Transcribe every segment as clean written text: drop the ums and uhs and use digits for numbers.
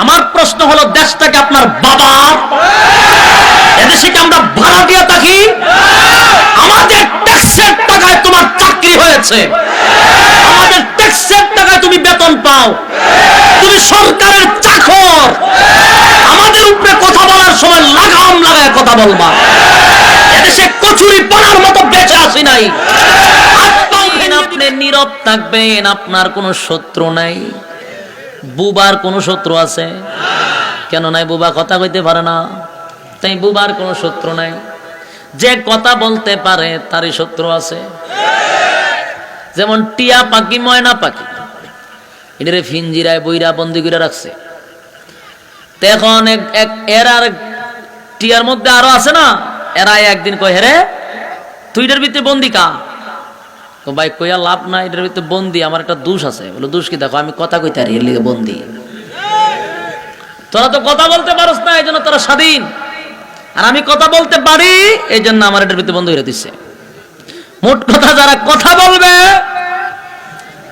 আমার প্রশ্ন হলো, দেশটাকে আপনার বাবা, এদেশে কি আমরা ভাড়া দিয়ে থাকি? আমাদের ট্যাক্সের টাকায় তোমার চাকরি হয়েছে, আমাদের ট্যাক্সের টাকায় তুমি বেতন পাও, তুমি সরকারের চাকর। আমাদের উপরে কথা বলার সময় লাগাম লাগায় কথা বলবা। এদেশে কচুরি পানার মতো বেঁচে আসি নাই। আপনি নীরব থাকবেন, আপনার কোনো শত্রু নাই। বুবার কোনো শত্রু আছে? কেন নাই? বুবা কথা কইতে পারে না, তাই বুবার কোনো শত্রু নাই। যে কথা বলতে পারে তারই শত্রু আছে। যেমন টিয়া পাখি, ময়না পাখি, এটারে ফিঞ্জিরায় বইরা বন্দি করে রাখছে। এখন এর আর টিয়ার মধ্যে আরো আছে না, এরা একদিন কয়, হেরে তুই এটার ভিতরে বন্দি কা? ভাই কইয়া লাভ নাই, এটার ভিতরে বন্দি, আমার একটা দোষ আছে। বলো, দোষ কি? দেখো আমি কথা কইতে পারি, এর লিগে বন্দি। তোরা তো কথা বলতে পারস না, এই জন্য তোরা স্বাধীন, আর আমি কথা বলতে পারি, এই জন্য আমার এটার ভিতরে বন্ধ করে দিচ্ছে। মোট কথা, যারা কথা বলবে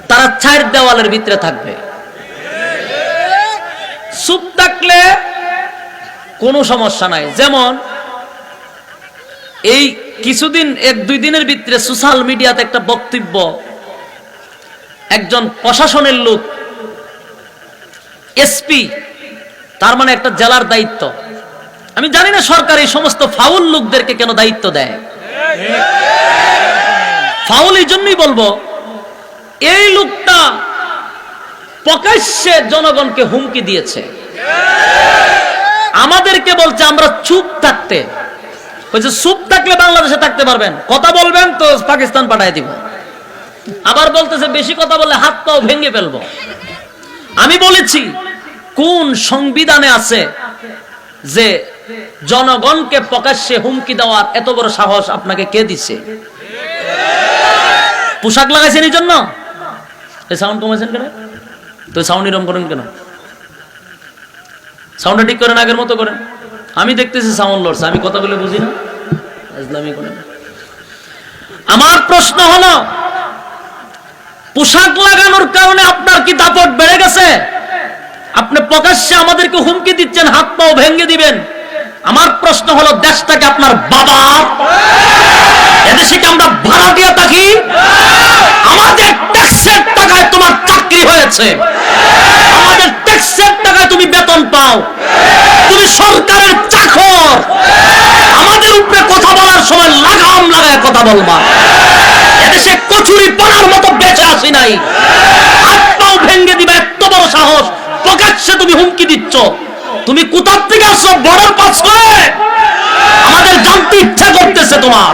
তারা চার দেওয়ালের ভিতরে থাকবে। চুপ থাকলে কোনো সমস্যা নাই। যেমন এই কিছুদিন, 1-2 দিনের ভিতরে সোশ্যাল মিডিয়াতে একটা বক্তব্য, একজন প্রশাসনের লোক, এসপি, তার মানে একটা জেলার দায়িত্ব। আমি জানি না সরকার এই সমস্ত ফাউল লোকদেরকে কেন দায়িত্ব দেয়। ফাউল এই জন্যই বলবো, এই লোকটা প্রকাশ্যে জনগণকে হুমকি দিয়েছে, আমাদেরকে বলছে আমরা চুপ থাকতে। বলছে চুপ থাকলে বাংলাদেশে থাকতে পারবেন, কথা বলবেন তো পাকিস্তান পাঠায় দিব। আবার বলতেছে বেশি কথা বললে হাত পাও ভেঙে ফেলবো। আমি বলেছি, কোন সংবিধানে আছে যে জনগণকে প্রকাশ্যে হুমকি দেওয়ার এত বড় সাহস আপনাকে কে দিচ্ছে? পোশাক লাগাইছেন এই জন্য? এই সাউন্ড কমেছেন কেন? তো সাউন্ড এরকম করেন কেন? সাউন্ডটা ঠিক করেন, আগের মতো করেন। আমি দেখতেছি সাউন্ড লড়ছে, আমি কথা বলে বুঝি না, ইসলামী করেন। আমার প্রশ্ন হলো, পোশাক লাগানোর কারণে আপনার কি দাপট বেড়ে গেছে? আপনি প্রকাশ্যে আমাদেরকে হুমকি দিচ্ছেন, হাত পাও ভেঙে দিবেন। আমার প্রশ্ন হলো, দেশটাকে আপনার বাবা, এদেশে কি আমরা ভাড়া দিয়ে থাকি? আমাদের ট্যাক্সের টাকায় তোমার চাকরি হয়েছে, আমাদের ট্যাক্সের টাকায় তুমি বেতন পাও, তুমি সরকারের চাকর। আমাদের উপরে কথা বলার সময় লাগাম লাগায় কথা বলবা। এদেশে কচুরি পানার মতো বেঁচে আসি নাই। হাত পাও ভেঙে দিবা, এত বড় সাহস! প্রকাশ্যে তুমি হুমকি দিচ্ছ। তুমি কোথা থেকে আসছো? বর্ডার পাস করে? আমাদের জানতে ইচ্ছা করতেছে তোমার।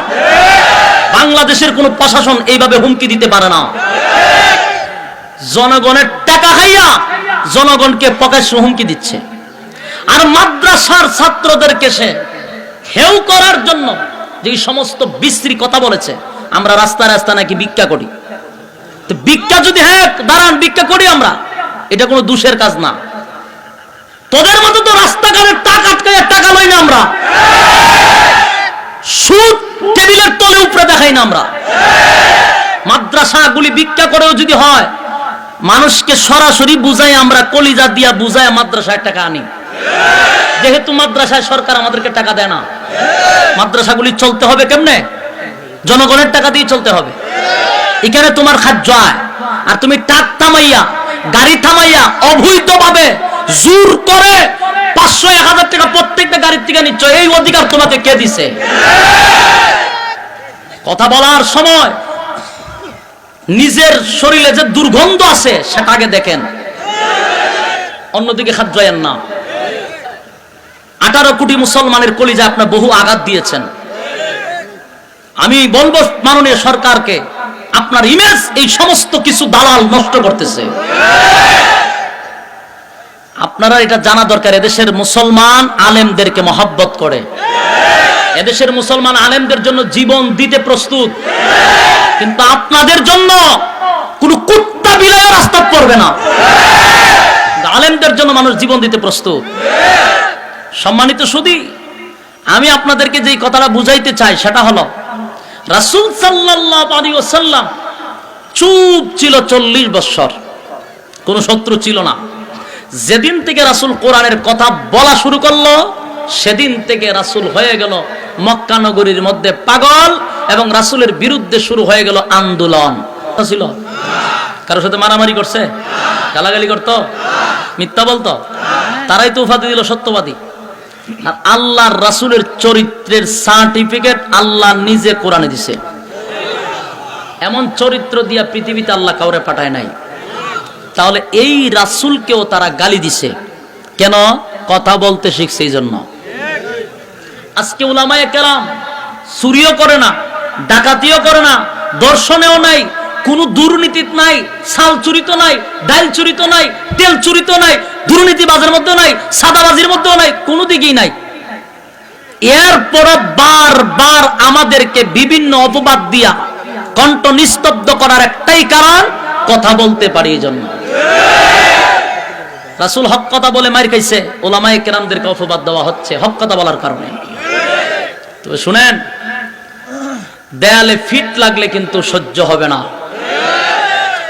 বাংলাদেশের কোন প্রশাসন এইভাবে হুমকি দিতে পারে না। জনগণের টাকা খাইয়া জনগণকে প্রকাশ্যে হুমকি দিচ্ছে। আর মাদ্রাসার ছাত্রদেরকে সে হেউ করার জন্য যে সমস্ত বিশ্রী কথা বলেছে, আমরা রাস্তায় রাস্তায় নাকি ভিক্ষা করি। তো ভিক্ষা যদি, হ্যাঁ দাঁড়ান, ভিক্ষা করি আমরা, এটা কোনো দোষের কাজ না। তোদের মতো তো রাস্তাঘাটের টাকা আটকায় টাকা লই না আমরা, সুদ টেবিলের তলে উপরে দেখাই না আমরা। মাদ্রাসাগুলি ভিক্ষা করেও যদি হয়, মানুষকে সরাসরি বুঝাই, আমরা কলিজা দিয়া বুঝাই মাদ্রাসায় টাকা আনি। যেহেতু মাদ্রাসায় সরকার আমাদেরকে টাকা দেয় না, মাদ্রাসাগুলি চলতে হবে কেমনে? জনগণের টাকা দিয়ে চলতে হবে। এখানে তোমার খাদ্য আয়, আর তুমি ট্রাক থামাইয়া, গাড়ি থামাইয়া অবৈধভাবে জোর করে 500-1000 টাকা প্রত্যেকটা গাড়ির থেকে নিচ্ছ। এই অধিকার তোমাকে কে দিছে? কথা বলার সময় নিজের শরীরে যে দুর্গন্ধ আছে সেটা আগে দেখেন, অন্যদিকে খাদ্য আয়েন না। 18 কোটি মুসলমানের কলিজা আপনার বহু আঘাত দিয়েছেন। আমি বলবো মাননীয় সরকারকে, আপনার ইমেজ এই সমস্ত কিছু দালাল নষ্ট করতেছে। আপনারা এটা জানা দরকার, এদেশের মুসলমান আলেমদেরকে মহব্বত করে, এদেশের মুসলমান আলেমদের জন্য জীবন দিতে প্রস্তুত। কিন্তু আপনাদের জন্য কোন কুত্তা বিলাইও রাস্তা পড়বে না। আলেমদের জন্য মানুষ জীবন দিতে প্রস্তুত। সম্মানিত সুধী, আমি আপনাদেরকে যে কথাটা বুঝাইতে চাই সেটা হলো, রাসূল সাল্লাল্লাহু আলাইহি ওয়াসাল্লাম চুপ ছিল 40 বছর, কোন শত্রু ছিল না। যেদিন থেকে রাসূল কোরআনের কথা বলা শুরু করলো সেদিন থেকে রাসূল হয়ে গেল মক্কা নগরীর মধ্যে পাগল, এবং রাসূলের বিরুদ্ধে শুরু হয়ে গেল আন্দোলন। ছিল কারোর সাথে মারামারি করছে, গালাগালি করতো, মিথ্যা বলতো, তারাই তো উপাধি দিল সত্যবাদী। আর আল্লাহর রাসূলের চরিত্রের সার্টিফিকেট আল্লাহ নিজে কোরআনে দিছে। এমন চরিত্র দিয়া পৃথিবীতে আল্লাহ কাউরে পাঠায় নাই। তাহলে এই রাসূলকেও তারা গালি দিছে কেন? কথা বলতে শিখছে এই জন্য। আজকে উলামায়ে কেরাম চুরিও করে না, ডাকাতিও করে না, দর্শনেও নাই, কোন দুর্নীতি নাই, চাল চুরিত নাই, ডাল চুরিত নাই, তেল চুরিত নাই, দুর্নীতিবাজের মধ্যে নাই, সাদাবাজির মধ্যেও নাই, কোনো দিকেই নাই। এরপর বারবার আমাদেরকে বিভিন্ন অপবাদ দিয়া কণ্ঠ নিস্তব্ধ করার একটাই কারণ, কথা বলতে পারি এই জন্য। রাসূল হক কথা বলে মার খাইছে, উলামায়ে কেরামদেরকে অপবাদ দেওয়া হচ্ছে হক কথা বলার কারণে। তবে শুনেন, দেয়ালে ফিট লাগলে কিন্তু সহ্য হবে না।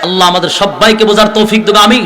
আল্লাহ আমাদের সবাইকে বোঝার তৌফিক দেবে, আমিন।